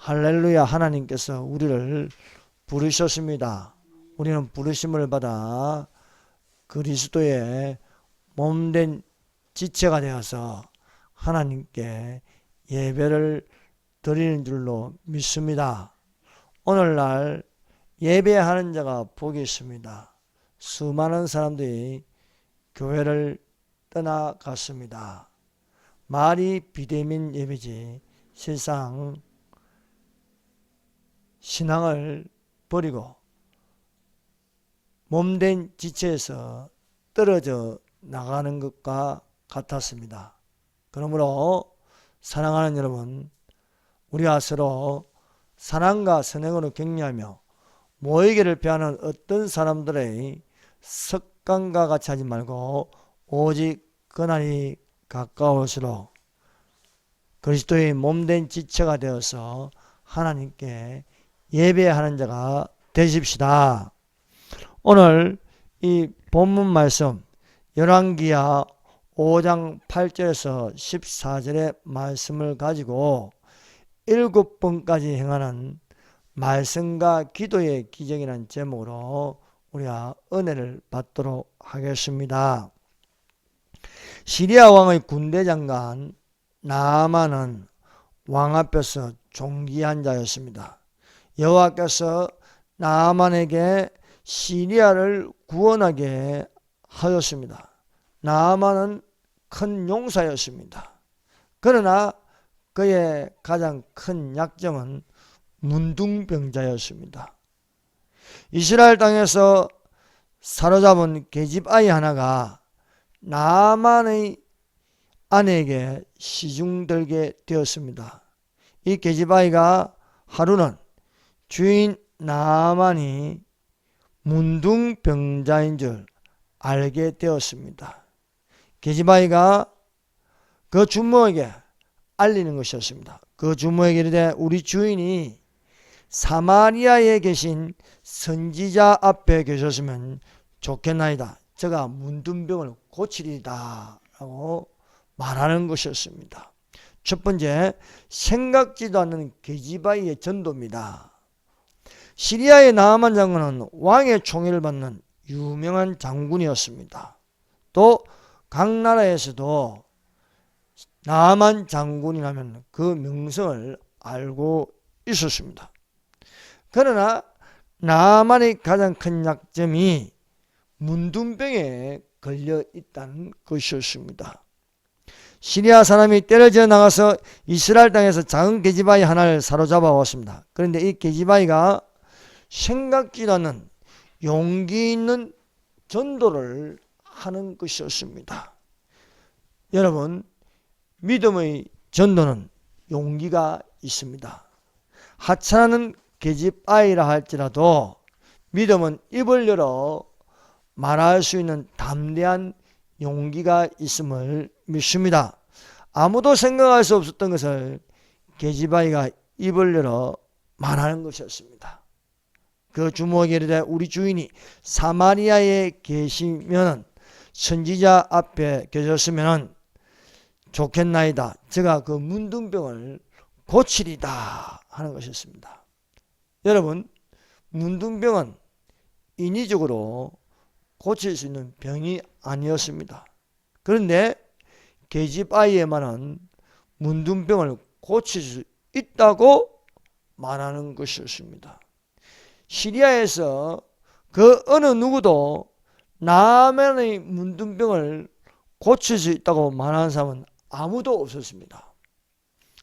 할렐루야. 하나님께서 우리를 부르셨습니다. 우리는 부르심을 받아 그리스도의 몸된 지체가 되어서 하나님께 예배를 드리는 줄로 믿습니다. 오늘날 예배하는 자가 복이 있습니다. 수많은 사람들이 교회를 떠나갔습니다. 말이 비대면 예배지 실상 신앙을 버리고 몸된 지체에서 떨어져 나가는 것과 같았습니다. 그러므로 사랑하는 여러분, 우리가 서로 사랑과 선행으로 격려하며 모이기를 피하는 어떤 사람들의 습관과 같이 하지 말고 오직 그날이 가까울수록 그리스도의 몸된 지체가 되어서 하나님께 예배하는 자가 되십시다. 오늘 이 본문 말씀 열왕기하 5장 8절에서 14절의 말씀을 가지고 7번까지 행하는 말씀과 기도의 기적이라는 제목으로 우리가 은혜를 받도록 하겠습니다. 시리아 왕의 군대 장관 나아만은 왕 앞에서 존귀한 자였습니다. 여호와께서 나아만에게 시리아를 구원하게 하였습니다. 나아만은 큰 용사였습니다. 그러나 그의 가장 큰 약점은 문둥병자였습니다. 이스라엘 땅에서 사로잡은 계집아이 하나가 나아만의 아내에게 시중들게 되었습니다. 이 계집아이가 하루는 주인 나아만이 문둥병자인 줄 알게 되었습니다. 계집아이가 그 주모에게 알리는 것이었습니다. 그 주모에게 이르되 우리 주인이 사마리아에 계신 선지자 앞에 계셨으면 좋겠나이다. 제가 문둥병을 고치리다 라고 말하는 것이었습니다. 첫 번째, 생각지도 않는 계집아이의 전도입니다. 시리아의 나아만 장군은 왕의 총애를 받는 유명한 장군이었습니다. 또 각 나라에서도 나아만 장군이라면 그 명성을 알고 있었습니다. 그러나 나아만의 가장 큰 약점이 문둥병에 걸려 있다는 것이었습니다. 시리아 사람이 때려져 나가서 이스라엘 땅에서 작은 계집아이 하나를 사로잡아 왔습니다. 그런데 이 계집아이가 생각지도 않는 용기 있는 전도를 하는 것이었습니다. 여러분, 믿음의 전도는 용기가 있습니다. 하찮은 계집아이라 할지라도 믿음은 입을 열어 말할 수 있는 담대한 용기가 있음을 믿습니다. 아무도 생각할 수 없었던 것을 계집아이가 입을 열어 말하는 것이었습니다. 그 주모에게 이르되 우리 주인이 사마리아에 계시면 선지자 앞에 계셨으면 좋겠나이다. 제가 그 문둥병을 고치리다 하는 것이었습니다. 여러분, 문둥병은 인위적으로 고칠 수 있는 병이 아니었습니다. 그런데 계집아이에만은 문둥병을 고칠 수 있다고 말하는 것이었습니다. 시리아에서 그 어느 누구도 나아만의 문둥병을 고칠 수 있다고 말하는 사람은 아무도 없었습니다.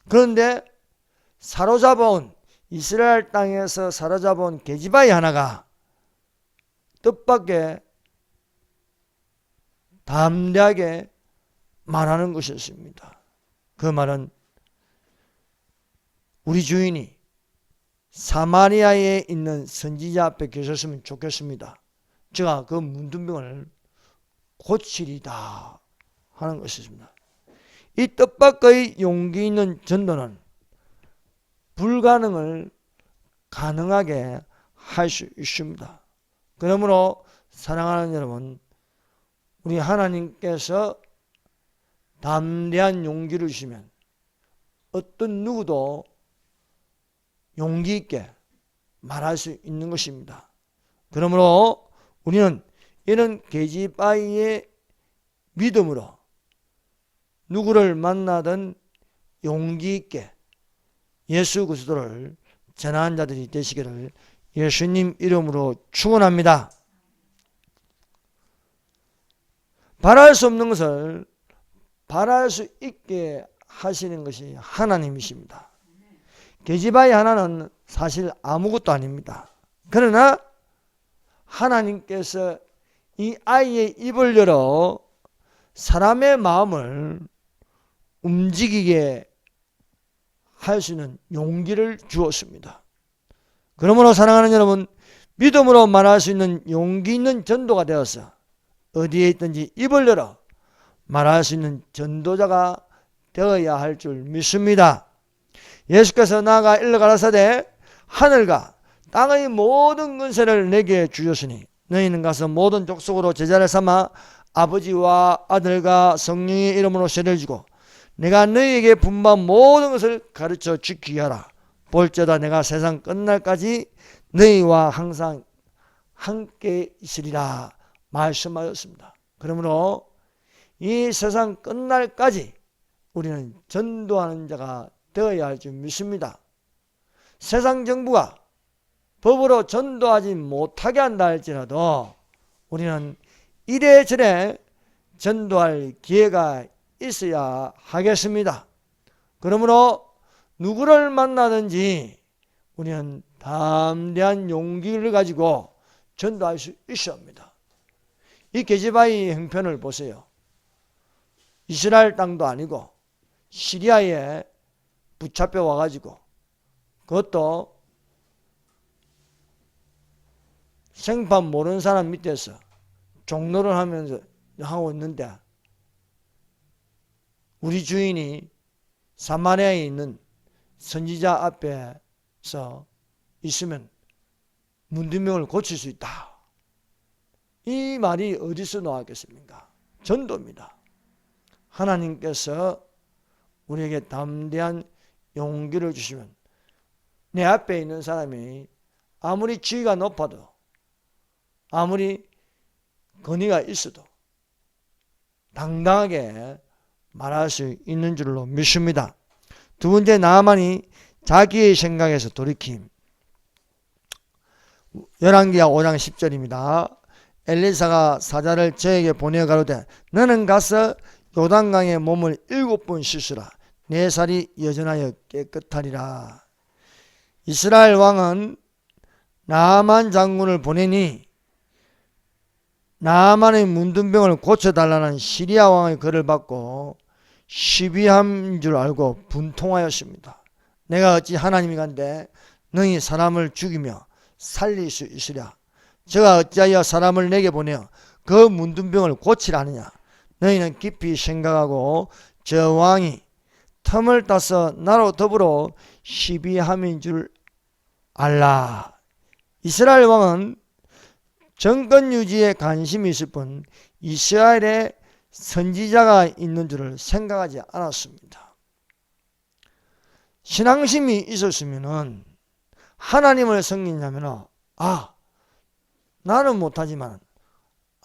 그런데 사로잡아온 이스라엘 땅에서 사로잡아온 계집아이 하나가 뜻밖의 담대하게 말하는 것이었습니다. 그 말은 우리 주인이 사마리아에 있는 선지자 앞에 계셨으면 좋겠습니다. 제가 그 문둥병을 고치리다 하는 것이었습니다. 이 뜻밖의 용기 있는 전도는 불가능을 가능하게 할 수 있습니다. 그러므로 사랑하는 여러분, 우리 하나님께서 담대한 용기를 주시면 어떤 누구도 용기 있게 말할 수 있는 것입니다. 그러므로 우리는 이런 계집아이의 믿음으로 누구를 만나든 용기 있게 예수 그리스도를 전하는 자들이 되시기를 예수님 이름으로 축원합니다. 바랄 수 없는 것을 바랄 수 있게 하시는 것이 하나님이십니다. 계집아이 하나는 사실 아무것도 아닙니다. 그러나 하나님께서 이 아이의 입을 열어 사람의 마음을 움직이게 할 수 있는 용기를 주었습니다. 그러므로 사랑하는 여러분, 믿음으로 말할 수 있는 용기 있는 전도가 되어서 어디에 있든지 입을 열어 말할 수 있는 전도자가 되어야 할 줄 믿습니다. 예수께서 나아가 일러 가라사대 하늘과 땅의 모든 권세를 내게 주셨으니 너희는 가서 모든 족속으로 제자를 삼아 아버지와 아들과 성령의 이름으로 세례를 주고 내가 너희에게 분부한 모든 것을 가르쳐 지키게 하라. 볼지어다 내가 세상 끝날까지 너희와 항상 함께 있으리라 말씀하셨습니다. 그러므로 이 세상 끝날까지 우리는 전도하는 자가 되어야 할 줄 믿습니다. 세상 정부가 법으로 전도하지 못하게 한다 할지라도 우리는 이래저래 전도할 기회가 있어야 하겠습니다. 그러므로 누구를 만나든지 우리는 담대한 용기를 가지고 전도할 수 있어야 합니다. 이 계집아이 형편을 보세요. 이스라엘 땅도 아니고 시리아에 붙잡혀 와가지고 그것도 생판 모르는 사람 밑에서 종로를 하면서 하고 있는데 우리 주인이 사마리아에 있는 선지자 앞에서 있으면 문둥병을 고칠 수 있다. 이 말이 어디서 나왔겠습니까? 전도입니다. 하나님께서 우리에게 담대한 용기를 주시면 내 앞에 있는 사람이 아무리 지위가 높아도 아무리 권위가 있어도 당당하게 말할 수 있는 줄로 믿습니다. 두 번째, 나아만이 자기의 생각에서 돌이킴. 열왕기하 5장 10절입니다. 엘리사가 사자를 저에게 보내어 가로되 너는 가서 요단강에 몸을 7번 씻으라. 내 살이 여전하여 깨끗하리라. 이스라엘 왕은 나아만 장군을 보내니 나아만의 문둥병을 고쳐달라는 시리아 왕의 글을 받고 시비한 줄 알고 분통하였습니다. 내가 어찌 하나님이 간데 너희 사람을 죽이며 살릴 수 있으랴. 저가 어찌하여 사람을 내게 보내어 그 문둥병을 고치라 하느냐. 너희는 깊이 생각하고 저 왕이 틈을 따서 나로 더불어 시비함인 줄 알라. 이스라엘 왕은 정권 유지에 관심이 있을 뿐 이스라엘에 선지자가 있는 줄을 생각하지 않았습니다. 신앙심이 있었으면 하나님을 섬기냐면 나는 못하지만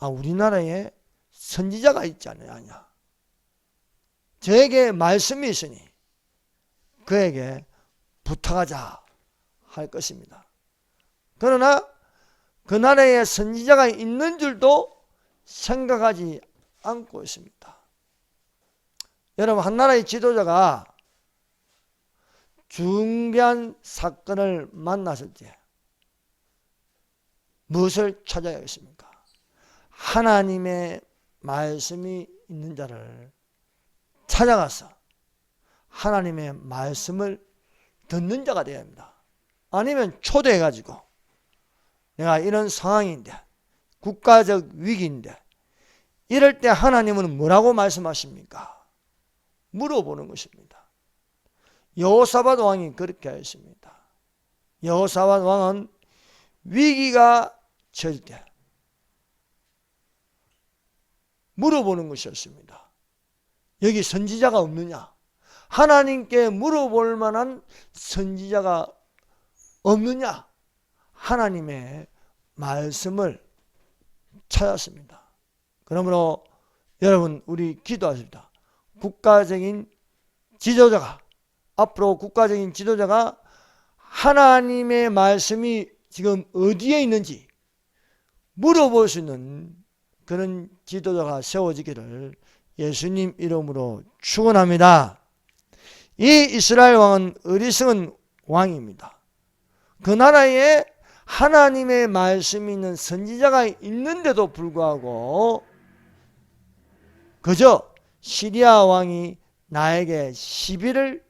우리나라에 선지자가 있지 않느냐. 저에게 말씀이 있으니 그에게 부탁하자 할 것입니다. 그러나 그 나라에 선지자가 있는 줄도 생각하지 않고 있습니다. 여러분, 한 나라의 지도자가 중대한 사건을 만났을 때 무엇을 찾아야 하겠습니까? 하나님의 말씀이 있는 자를 찾아가서 하나님의 말씀을 듣는 자가 되어야 합니다. 아니면 초대해가지고 내가 이런 상황인데 국가적 위기인데 이럴 때 하나님은 뭐라고 말씀하십니까? 물어보는 것입니다. 여호사밧 왕이 그렇게 했습니다. 여호사밧 왕은 위기가 처할 때 물어보는 것이었습니다. 여기 선지자가 없느냐? 하나님께 물어볼 만한 선지자가 없느냐? 하나님의 말씀을 찾았습니다. 그러므로 여러분, 우리 기도하십니다. 국가적인 지도자가, 앞으로 국가적인 지도자가 하나님의 말씀이 지금 어디에 있는지 물어볼 수 있는 그런 지도자가 세워지기를 예수님 이름으로 축원합니다. 이 이스라엘 왕은 어리석은 왕입니다. 그 나라에 하나님의 말씀이 있는 선지자가 있는데도 불구하고 그저 시리아 왕이 나에게 시비를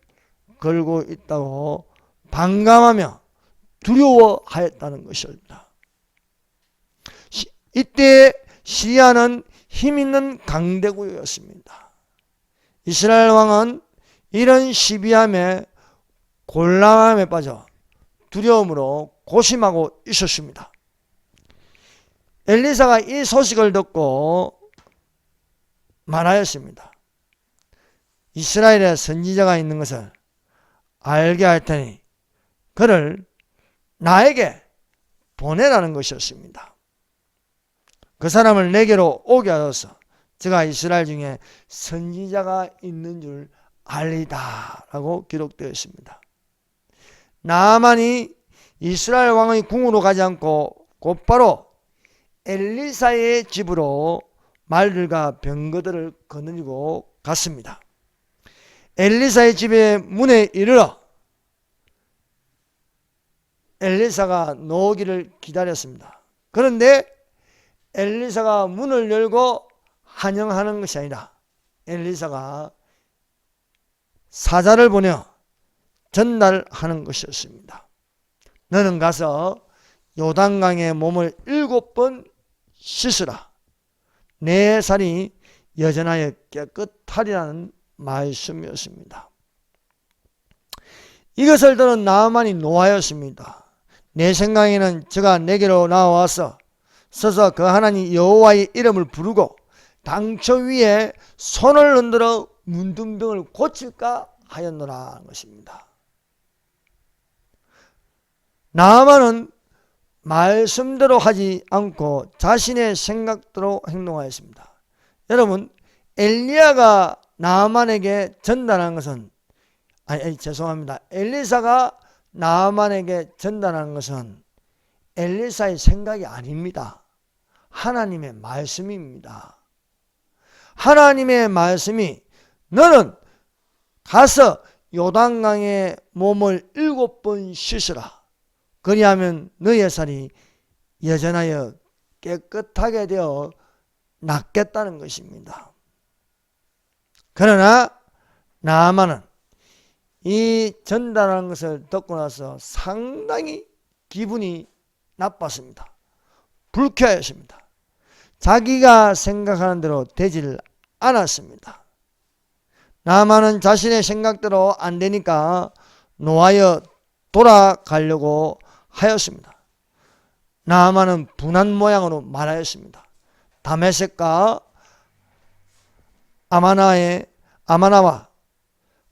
걸고 있다고 반감하며 두려워하였다는 것입니다. 이때 시리아는 힘 있는 강대국이었습니다. 이스라엘 왕은 이런 시비함에 곤란함에 빠져 두려움으로 고심하고 있었습니다. 엘리사가 이 소식을 듣고 말하였습니다. 이스라엘에 선지자가 있는 것을 알게 할 테니 그를 나에게 보내라는 것이었습니다. 그 사람을 내게로 오게 하소서. 제가 이스라엘 중에 선지자가 있는 줄 알리다 라고 기록되어 있습니다. 나아만이 이스라엘 왕의 궁으로 가지 않고 곧바로 엘리사의 집으로 말들과 병거들을 거느리고 갔습니다. 엘리사의 집의 문에 이르러 엘리사가 나오기를 기다렸습니다. 그런데 엘리사가 문을 열고 환영하는 것이 아니라 엘리사가 사자를 보내 전달하는 것이었습니다. 너는 가서 요단강에 몸을 7번 씻으라. 내 살이 여전하여 깨끗하리라는 말씀이었습니다. 이것을 들은 나아만이 노하였습니다. 내 생각에는 저가 내게로 나와서 서서 그 하나님 여호와의 이름을 부르고 당처 위에 손을 흔들어 문둥병을 고칠까 하였노라 하는 것입니다. 나아만은 말씀대로 하지 않고 자신의 생각대로 행동하였습니다. 여러분, 엘리야가 나아만에게 전달한 것은 죄송합니다. 엘리사가 나아만에게 전달한 것은 엘리사의 생각이 아닙니다. 하나님의 말씀입니다. 하나님의 말씀이 너는 가서 요단강에 몸을 7번 씻으라. 그리하면 너의 살이 여전하여 깨끗하게 되어 낫겠다는 것입니다. 그러나 나아만은 이 전달한 것을 듣고 나서 상당히 기분이 나빴습니다. 불쾌했습니다. 자기가 생각하는 대로 되질 않았습니다. 나아만은 자신의 생각대로 안 되니까 노하여 돌아가려고 하였습니다. 나아만은 분한 모양으로 말하였습니다. 다메섹과 아마나와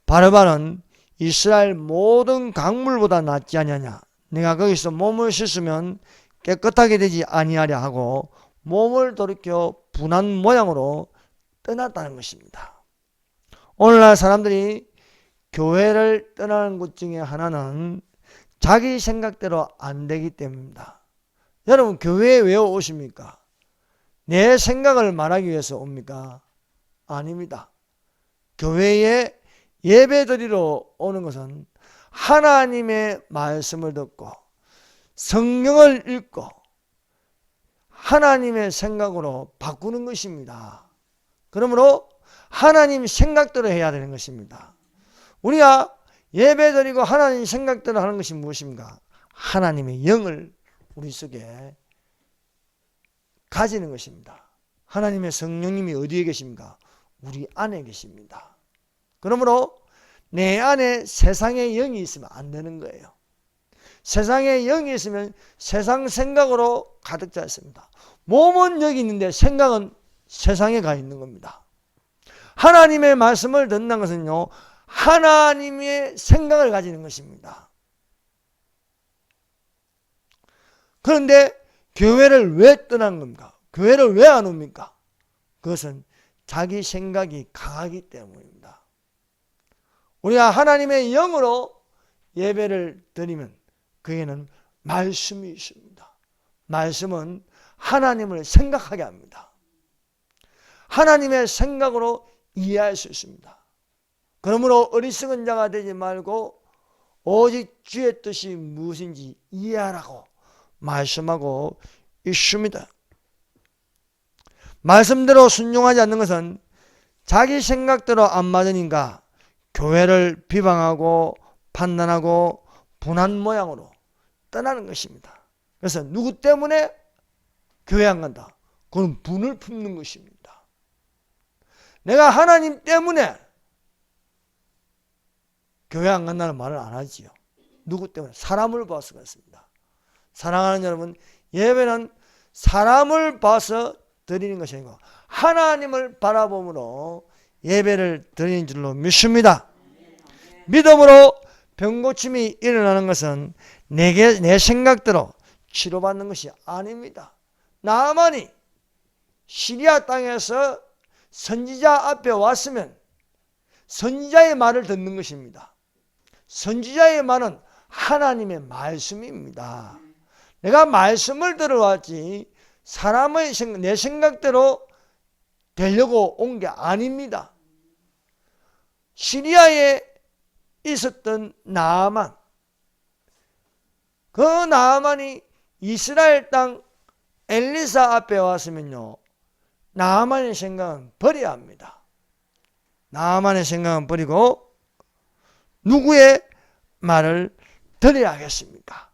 바르바는 이스라엘 모든 강물보다 낫지 아니하냐. 내가 거기서 몸을 씻으면 깨끗하게 되지 아니하랴 하고 몸을 돌이켜 분한 모양으로 떠났다는 것입니다. 오늘날 사람들이 교회를 떠나는 것 중에 하나는 자기 생각대로 안 되기 때문입니다. 여러분, 교회에 왜 오십니까? 내 생각을 말하기 위해서 옵니까? 아닙니다. 교회에 예배드리러 오는 것은 하나님의 말씀을 듣고 성경을 읽고 하나님의 생각으로 바꾸는 것입니다. 그러므로 하나님 생각대로 해야 되는 것입니다. 우리가 예배드리고 하나님 생각대로 하는 것이 무엇입니까? 하나님의 영을 우리 속에 가지는 것입니다. 하나님의 성령님이 어디에 계십니까? 우리 안에 계십니다. 그러므로 내 안에 세상의 영이 있으면 안 되는 거예요. 세상의 영이 있으면 세상 생각으로 가득 차 있습니다. 몸은 여기 있는데 생각은 세상에 가 있는 겁니다. 하나님의 말씀을 듣는 것은요, 하나님의 생각을 가지는 것입니다. 그런데 교회를 왜 떠난 겁니까? 교회를 왜 안 옵니까? 그것은 자기 생각이 강하기 때문입니다. 우리가 하나님의 영으로 예배를 드리면 그에는 말씀이 있습니다. 말씀은 하나님을 생각하게 합니다. 하나님의 생각으로 이해할 수 있습니다. 그러므로 어리석은 자가 되지 말고 오직 주의 뜻이 무엇인지 이해하라고 말씀하고 있습니다. 말씀대로 순종하지 않는 것은 자기 생각대로 안 맞으니까 교회를 비방하고 판단하고 분한 모양으로 떠나는 것입니다. 그래서 누구 때문에 교회 안 간다? 그건 분을 품는 것입니다. 내가 하나님 때문에 교회 안 간다는 말을 안 하지요. 누구 때문에? 사람을 봐서 그렇습니다. 사랑하는 여러분, 예배는 사람을 봐서 드리는 것이 아니고 하나님을 바라봄으로 예배를 드리는 줄로 믿습니다. 믿음으로 병고침이 일어나는 것은 내 생각대로 치료받는 것이 아닙니다. 나만이 시리아 땅에서 선지자 앞에 왔으면 선지자의 말을 듣는 것입니다. 선지자의 말은 하나님의 말씀입니다. 내가 말씀을 들어왔지 사람의 내 생각대로 되려고 온 게 아닙니다. 시리아에 있었던 나아만, 그 나아만이 이스라엘 땅 엘리사 앞에 왔으면요, 나아만의 생각은 버려야 합니다. 나아만의 생각은 버리고 누구의 말을 들어야 하겠습니까?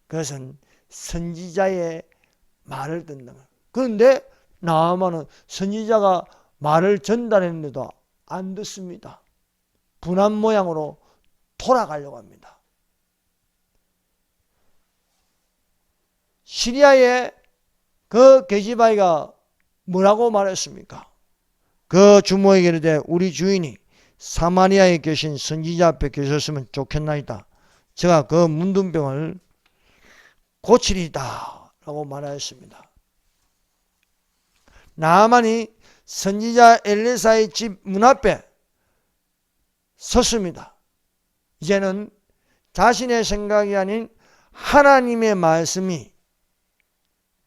그것은 선지자의 말을 듣는 거예요. 그런데 나아만은 선지자가 말을 전달했는데도 안 듣습니다. 분한 모양으로 돌아가려고 합니다. 시리아의 그 계집아이가 뭐라고 말했습니까? 그 주모에게 이르되 우리 주인이 사마리아에 계신 선지자 앞에 계셨으면 좋겠나이다. 제가 그 문둥병을 고치리다 라고 말하였습니다. 나아만이 선지자 엘리사의 집 문 앞에 섰습니다. 이제는 자신의 생각이 아닌 하나님의 말씀이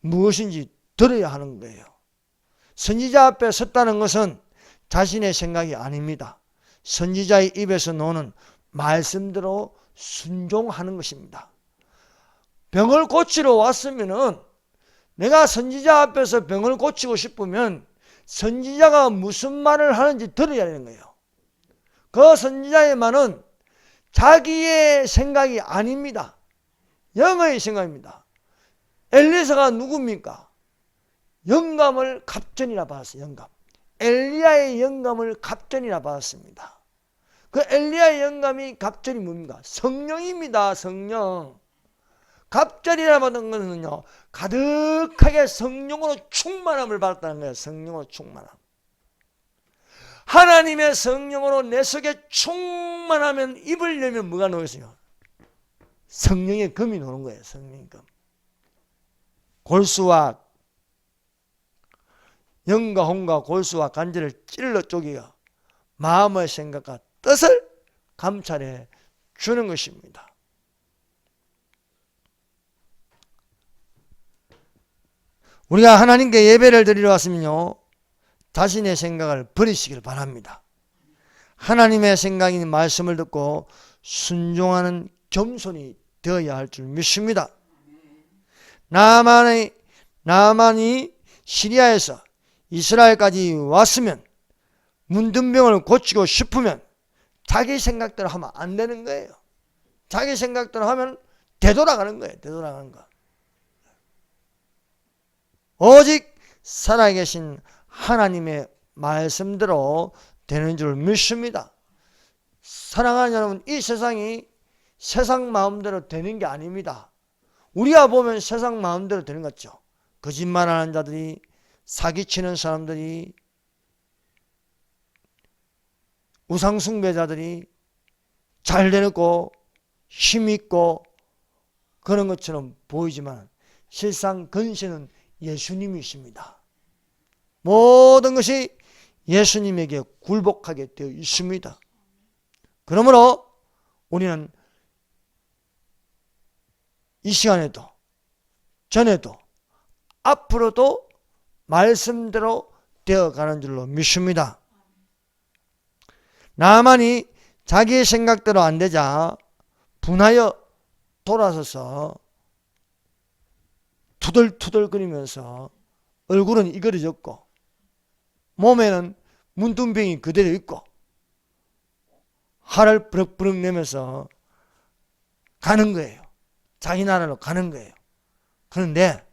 무엇인지 들어야 하는 거예요. 선지자 앞에 섰다는 것은 자신의 생각이 아닙니다. 선지자의 입에서 나오는 말씀대로 순종하는 것입니다. 병을 고치러 왔으면은 내가 선지자 앞에서 병을 고치고 싶으면 선지자가 무슨 말을 하는지 들어야 하는 거예요. 그 선지자의 말은 자기의 생각이 아닙니다. 영의 생각입니다. 엘리사가 누굽니까? 영감을 갑전이라 받았어요. 영감. 엘리야의 영감을 갑전이라 받았습니다. 그 엘리야의 영감이 갑전이 뭡니까? 성령입니다. 성령. 갑절이라 받은 것은요, 가득하게 성령으로 충만함을 받았다는 거예요. 성령으로 충만함. 하나님의 성령으로 내 속에 충만하면 입을 열면 뭐가 나오겠어요? 성령의 금이 나오는 거예요. 성령의 금. 골수와 영과 혼과 골수와 간절을 찔러 쪼개어 마음의 생각과 뜻을 감찰해 주는 것입니다. 우리가 하나님께 예배를 드리러 왔으면요, 자신의 생각을 버리시길 바랍니다. 하나님의 생각인 말씀을 듣고 순종하는 겸손이 되어야 할 줄 믿습니다. 나아만이 시리아에서 이스라엘까지 왔으면 문둥병을 고치고 싶으면 자기 생각대로 하면 안 되는 거예요. 자기 생각대로 하면 되돌아가는 거예요. 되돌아가는 거. 오직 살아계신 하나님의 말씀대로 되는 줄 믿습니다. 사랑하는 여러분, 이 세상이 세상 마음대로 되는 게 아닙니다. 우리가 보면 세상 마음대로 되는 것 같죠. 거짓말하는 자들이, 사기치는 사람들이, 우상숭배자들이 잘 되고 힘있고 그런 것처럼 보이지만 실상 근시는 예수님이십니다. 모든 것이 예수님에게 굴복하게 되어 있습니다. 그러므로 우리는 이 시간에도 전에도 앞으로도 말씀대로 되어가는 줄로 믿습니다. 나만이 자기의 생각대로 안 되자 분하여 돌아서서 투덜투덜거리면서 얼굴은 이그러졌고 몸에는 문둥병이 그대로 있고 화를 부럭부럭 내면서 가는 거예요. 자기 나라로 가는 거예요. 그런데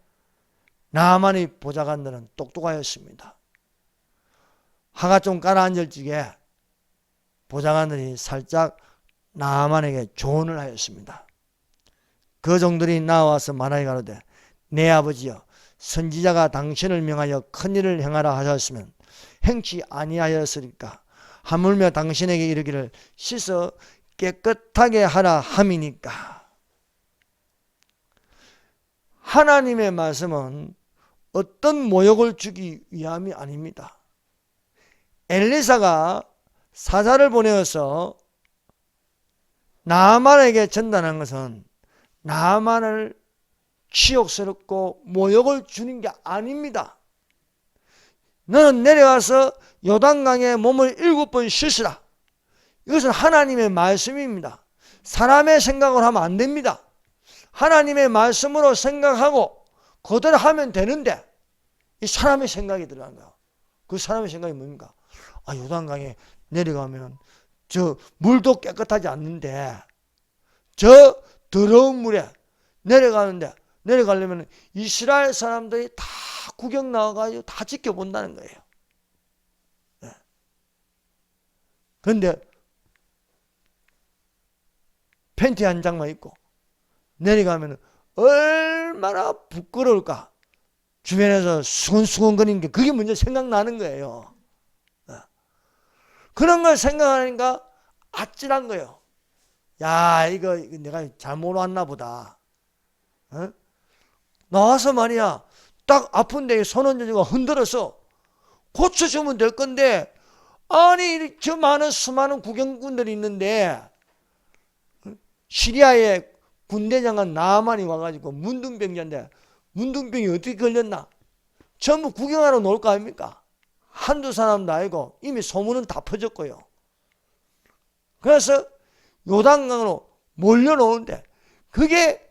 나만의 보좌관들은 똑똑하였습니다. 화가 좀 가라앉을 적에 보좌관들이 살짝 나만에게 조언을 하였습니다. 그 종들이 나와서 말하여 가로되 내 아버지여 선지자가 당신을 명하여 큰일을 행하라 하셨으면 행치 아니하였으리까 하물며 당신에게 이르기를 씻어 깨끗하게 하라 함이니까. 하나님의 말씀은 어떤 모욕을 주기 위함이 아닙니다. 엘리사가 사자를 보내어서 나아만에게 전달한 것은 나아만을 치욕스럽고 모욕을 주는 게 아닙니다. 너는 내려가서 요단강에 몸을 7번 씻으라. 이것은 하나님의 말씀입니다. 사람의 생각을 하면 안 됩니다. 하나님의 말씀으로 생각하고 그대로 하면 되는데 이 사람의 생각이 들어간 거야. 그 사람의 생각이 뭡니까? 요단강에 내려가면 저 물도 깨끗하지 않는데 저 더러운 물에 내려가려면 이스라엘 사람들이 다 구경 나와가지고 다 지켜본다는 거예요. 네. 그런데 팬티 한 장만 입고 내려가면 얼마나 부끄러울까. 주변에서 수근수근거리는 게 그게 먼저 생각나는 거예요. 그런 걸 생각하니까 아찔한 거예요. 야, 이거 내가 잘못 왔나 보다. 나와서 말이야, 딱 아픈 데에 손 얹어주고 흔들어서 고쳐주면 될 건데, 아니, 저 많은 수많은 구경꾼들이 있는데, 시리아의 군대장관 나아만이 와가지고 문둥병자인데, 문둥병이 어떻게 걸렸나? 전부 구경하러 놓을 거 아닙니까? 한두 사람도 아니고 이미 소문은 다 퍼졌고요. 그래서 요단강으로 몰려놓는데 그게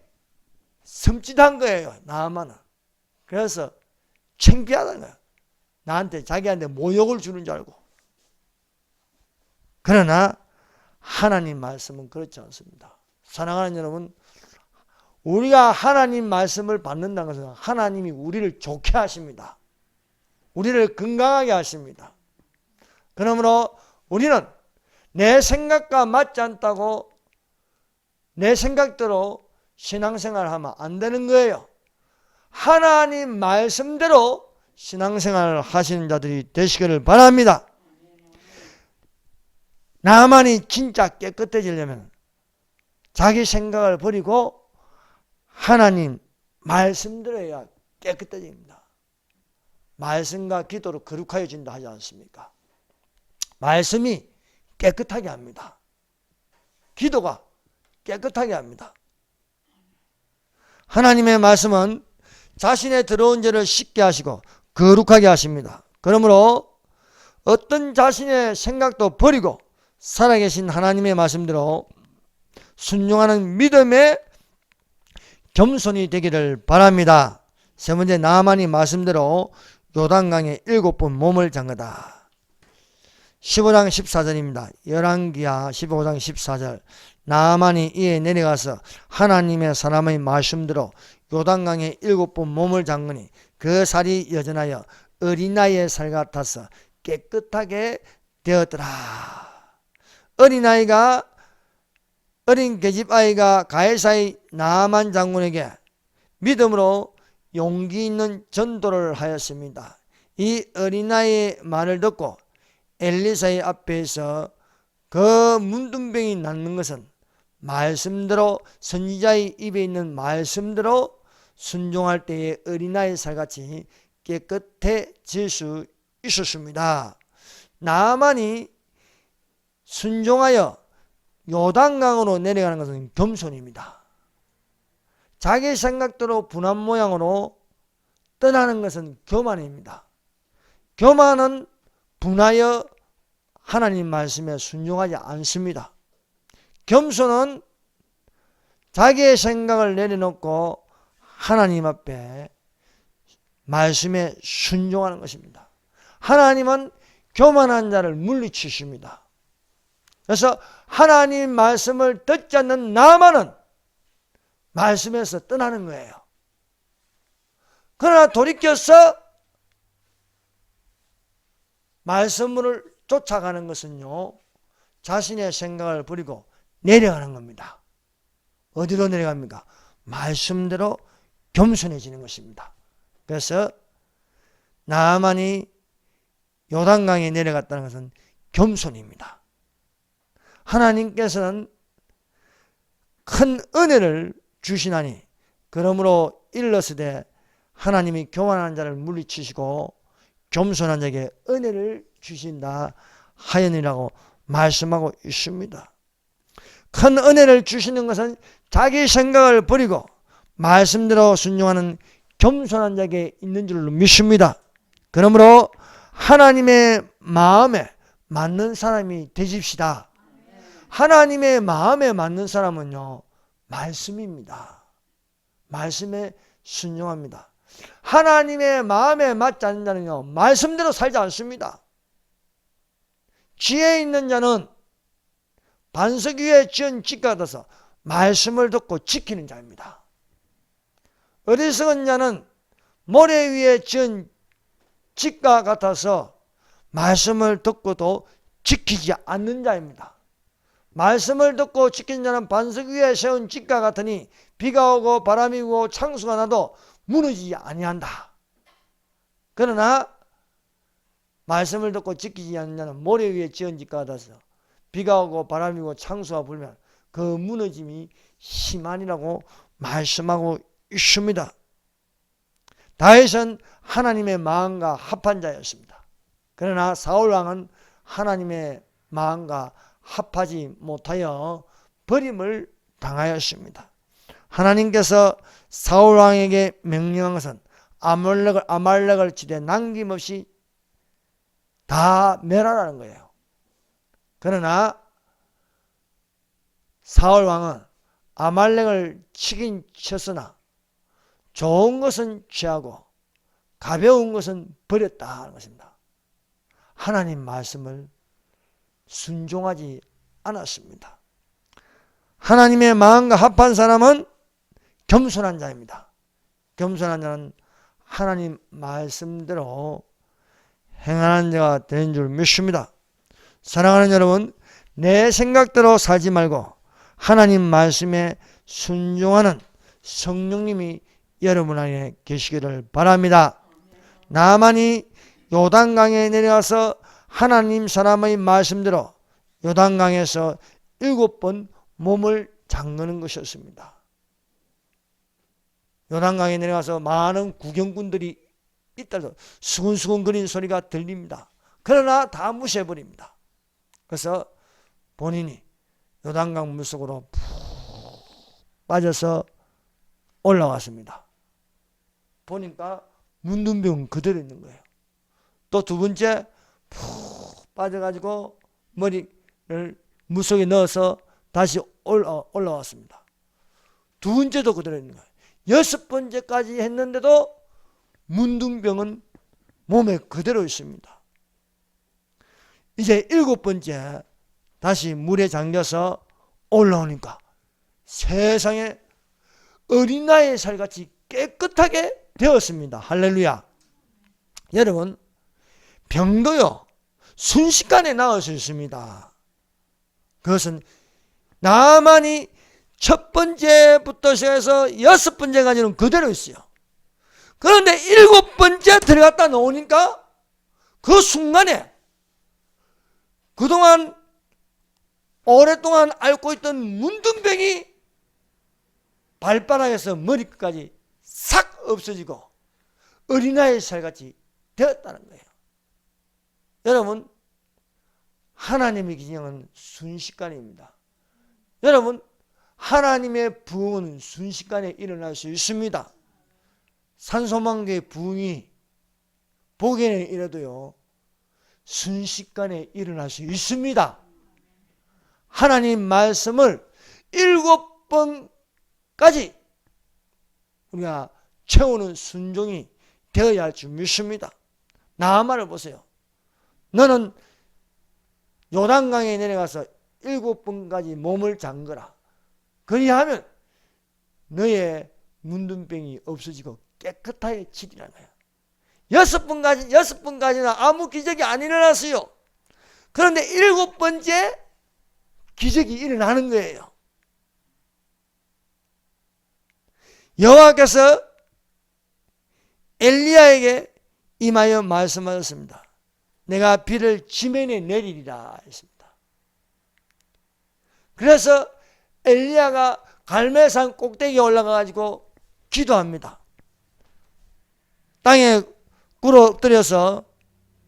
섬찟한 거예요. 나아만은. 그래서 창피하다는 거예요. 나한테 자기한테 모욕을 주는 줄 알고. 그러나 하나님 말씀은 그렇지 않습니다. 사랑하는 여러분, 우리가 하나님 말씀을 받는다는 것은 하나님이 우리를 좋게 하십니다. 우리를 건강하게 하십니다. 그러므로 우리는 내 생각과 맞지 않다고 내 생각대로 신앙생활을 하면 안 되는 거예요. 하나님 말씀대로 신앙생활을 하시는 자들이 되시기를 바랍니다. 나만이 진짜 깨끗해지려면 자기 생각을 버리고 하나님 말씀대로 해야 깨끗해집니다. 말씀과 기도로 거룩하여진다 하지 않습니까? 말씀이 깨끗하게 합니다. 기도가 깨끗하게 합니다. 하나님의 말씀은 자신의 더러운 죄를 씻게 하시고 거룩하게 하십니다. 그러므로 어떤 자신의 생각도 버리고 살아계신 하나님의 말씀대로 순종하는 믿음의 겸손이 되기를 바랍니다. 세 번째, 나아만이 말씀대로 요단강에 7번 몸을 잠그다. 15장 14절입니다. 열왕기하 15장 14절. 나아만이 이에 내려가서 하나님의 사람의 말씀대로 요단강에 7번 몸을 잠그니 그 살이 여전하여 어린아이의 살 같아서 깨끗하게 되었더라. 어린 계집아이가 가해사의 나아만 장군에게 믿음으로 용기 있는 전도를 하였습니다. 이 어린아이의 말을 듣고 엘리사의 앞에서 그 문둥병이 낫는 것은 말씀대로 선지자의 입에 있는 말씀대로 순종할 때의 어린아이 살같이 깨끗해질 수 있었습니다. 나만이 순종하여 요단강으로 내려가는 것은 겸손입니다. 자기 생각대로 분한 모양으로 떠나는 것은 교만입니다. 교만은 분하여 하나님 말씀에 순종하지 않습니다. 겸손은 자기의 생각을 내려놓고 하나님 앞에 말씀에 순종하는 것입니다. 하나님은 교만한 자를 물리치십니다. 그래서 하나님 말씀을 듣지 않는 나만은 말씀에서 떠나는 거예요. 그러나 돌이켜서 말씀을 쫓아가는 것은요, 자신의 생각을 버리고 내려가는 겁니다. 어디로 내려갑니까? 말씀대로 겸손해지는 것입니다. 그래서 나만이 요단강에 내려갔다는 것은 겸손입니다. 하나님께서는 큰 은혜를 주시나니 그러므로 일렀으되 하나님이 교만한 자를 물리치시고 겸손한 자에게 은혜를 주신다 하였느니라고 말씀하고 있습니다. 큰 은혜를 주시는 것은 자기 생각을 버리고 말씀대로 순종하는 겸손한 자에게 있는 줄로 믿습니다. 그러므로 하나님의 마음에 맞는 사람이 되십시다. 하나님의 마음에 맞는 사람은요, 말씀입니다. 말씀에 순종합니다. 하나님의 마음에 맞지 않는 자는요, 말씀대로 살지 않습니다. 지혜 있는 자는 반석 위에 지은 집 같아서 말씀을 듣고 지키는 자입니다. 어리석은 자는 모래 위에 지은 집과 같아서 말씀을 듣고도 지키지 않는 자입니다. 말씀을 듣고 지키는 자는 반석 위에 세운 집과 같으니 비가 오고 바람이 오고 창수가 나도 무너지지 아니한다. 그러나 말씀을 듣고 지키지 않는 자는 모래 위에 지은 집과 같아서 비가 오고 바람이 오고 창수가 불면 그 무너짐이 심하니라고 말씀하고 있습니다. 다윗은 하나님의 마음과 합한 자였습니다. 그러나 사울왕은 하나님의 마음과 합하지 못하여 버림을 당하였습니다. 하나님께서 사울왕에게 명령한 것은 아말렉을 지대 남김없이 다 멸하라는 거예요. 그러나 사울왕은 아말렉을 치긴 쳤으나 좋은 것은 취하고 가벼운 것은 버렸다 하는 것입니다. 하나님 말씀을 순종하지 않았습니다. 하나님의 마음과 합한 사람은 겸손한 자입니다. 겸손한 자는 하나님 말씀대로 행하는 자가 되는 줄 믿습니다. 사랑하는 여러분, 내 생각대로 살지 말고 하나님 말씀에 순종하는 성령님이 여러분 안에 계시기를 바랍니다. 나만이 요단강에 내려가서 하나님 사람의 말씀대로 요단강에서 7번 몸을 잠그는 것이었습니다. 요단강에 내려가서 많은 구경꾼들이 있다고 수근수근 거리는 소리가 들립니다. 그러나 다 무시해버립니다. 그래서 본인이 요단강 물속으로 푹 빠져서 올라왔습니다. 보니까 문둥병 그대로 있는 거예요. 또 두 번째 푹 빠져가지고 머리를 물속에 넣어서 다시 올라왔습니다. 두 번째도 그대로 있는 거예요. 6번째까지 했는데도 문둥병은 몸에 그대로 있습니다. 이제 7번째 다시 물에 잠겨서 올라오니까 세상에 어린아이 살같이 깨끗하게 되었습니다. 할렐루야. 여러분, 병도요 순식간에 나을 수 있습니다. 그것은 나만이 첫 번째부터 시작해서 6번째까지는 그대로 있어요. 그런데 7번째 들어갔다 나오니까 그 순간에 그동안 오랫동안 앓고 있던 문둥병이 발바닥에서 머리끝까지 싹 없어지고 어린아이 살같이 되었다는 거예요. 여러분, 하나님의 기능은 순식간입니다. 여러분, 하나님의 부흥은 순식간에 일어날 수 있습니다. 산소망대의 부흥이 보기에는 이래도요, 순식간에 일어날 수 있습니다. 하나님 말씀을 7번까지 우리가 채우는 순종이 되어야 할 줄 믿습니다. 나아만을 보세요. 너는 요단강에 내려가서 7번까지 몸을 잠그라. 그리하면 너의 문둥병이 없어지고 깨끗하게 치리라는 거예요. 6번까지는 아무 기적이 안 일어났어요. 그런데 7번째 기적이 일어나는 거예요. 여호와께서 엘리야에게 임하여 말씀하셨습니다. 내가 비를 지면에 내리리라 했습니다. 그래서 엘리야가 갈멜산 꼭대기에 올라가 가지고 기도합니다. 땅에 꿇어 엎드려서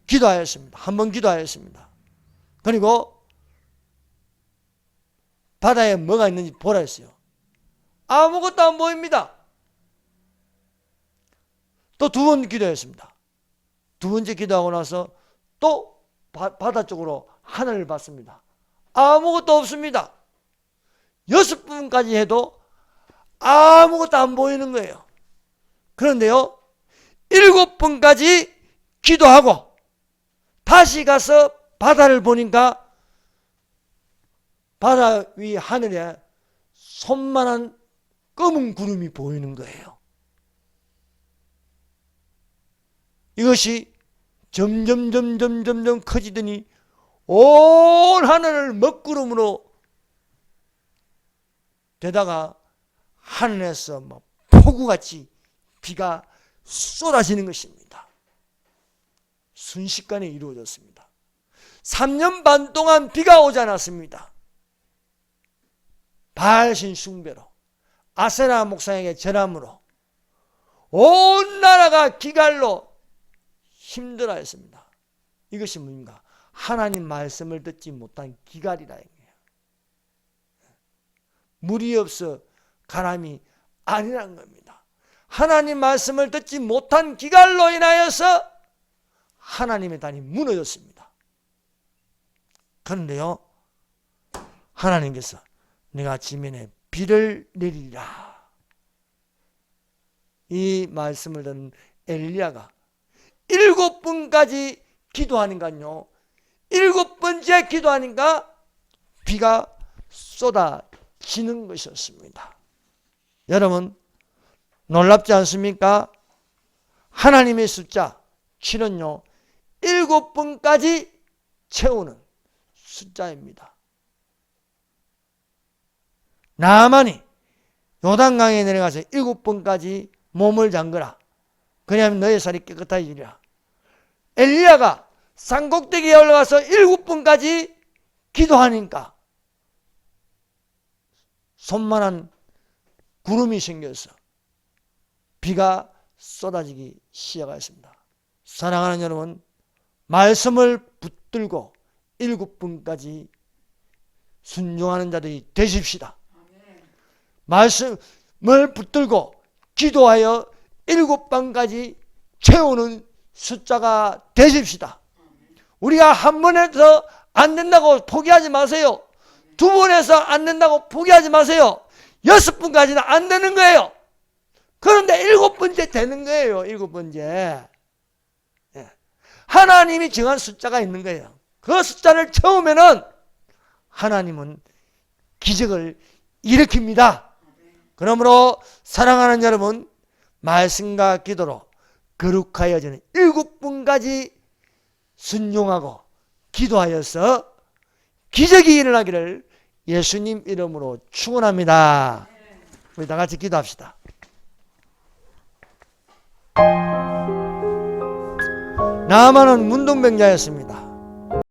기도하였습니다. 한번 기도하였습니다. 그리고 바다에 뭐가 있는지 보라 했어요. 아무것도 안 보입니다. 또 2번 기도했습니다. 2번째 기도하고 나서 또 바다 쪽으로 하늘을 봤습니다. 아무것도 없습니다. 6번까지 해도 아무것도 안 보이는 거예요. 그런데요, 7번까지 기도하고 다시 가서 바다를 보니까 바다 위 하늘에 손만한 검은 구름이 보이는 거예요. 이것이 점점 커지더니 온 하늘을 먹구름으로 되다가 하늘에서 뭐 폭우같이 비가 쏟아지는 것입니다. 순식간에 이루어졌습니다. 3년 반 동안 비가 오지 않았습니다. 바알신 숭배로, 아세라 목상에게 절함으로 온 나라가 기갈로 힘들어했습니다. 이것이 뭡니까? 하나님 말씀을 듣지 못한 기갈이라 얘기해요. 물이 없어 가람이 아니란 겁니다. 하나님 말씀을 듣지 못한 기갈로 인하여서 하나님의 단이 무너졌습니다. 그런데요, 하나님께서 내가 지면에 비를 내리리라. 이 말씀을 듣는 엘리야가 7번까지 기도하니까요, 7번째 기도하니까 비가 쏟아지는 것이었습니다. 여러분, 놀랍지 않습니까? 하나님의 숫자 7은요, 7번까지 채우는 숫자입니다. 나아만이 요단강에 내려가서 7번까지 몸을 잠그라. 그러면 너의 살이 깨끗해지리라. 엘리야가 산꼭대기에 올라가서 7번까지 기도하니까 손만한 구름이 생겨서 비가 쏟아지기 시작했습니다. 사랑하는 여러분, 말씀을 붙들고 7번까지 순종하는 자들이 되십시다. 말씀을 붙들고 기도하여 7번까지 채우는 숫자가 되십시다. 우리가 한 번 해서 안 된다고 포기하지 마세요. 2번 해서 안 된다고 포기하지 마세요. 6번까지는 안 되는 거예요. 그런데 7번째 되는 거예요. 7번째. 하나님이 정한 숫자가 있는 거예요. 그 숫자를 채우면은 하나님은 기적을 일으킵니다. 그러므로 사랑하는 여러분, 말씀과 기도로 거룩하여지는 7번까지 순종하고 기도하여서 기적이 일어나기를 예수님 이름으로 축원합니다. 우리 다 같이 기도합시다. 나아만은 문둥병자였습니다.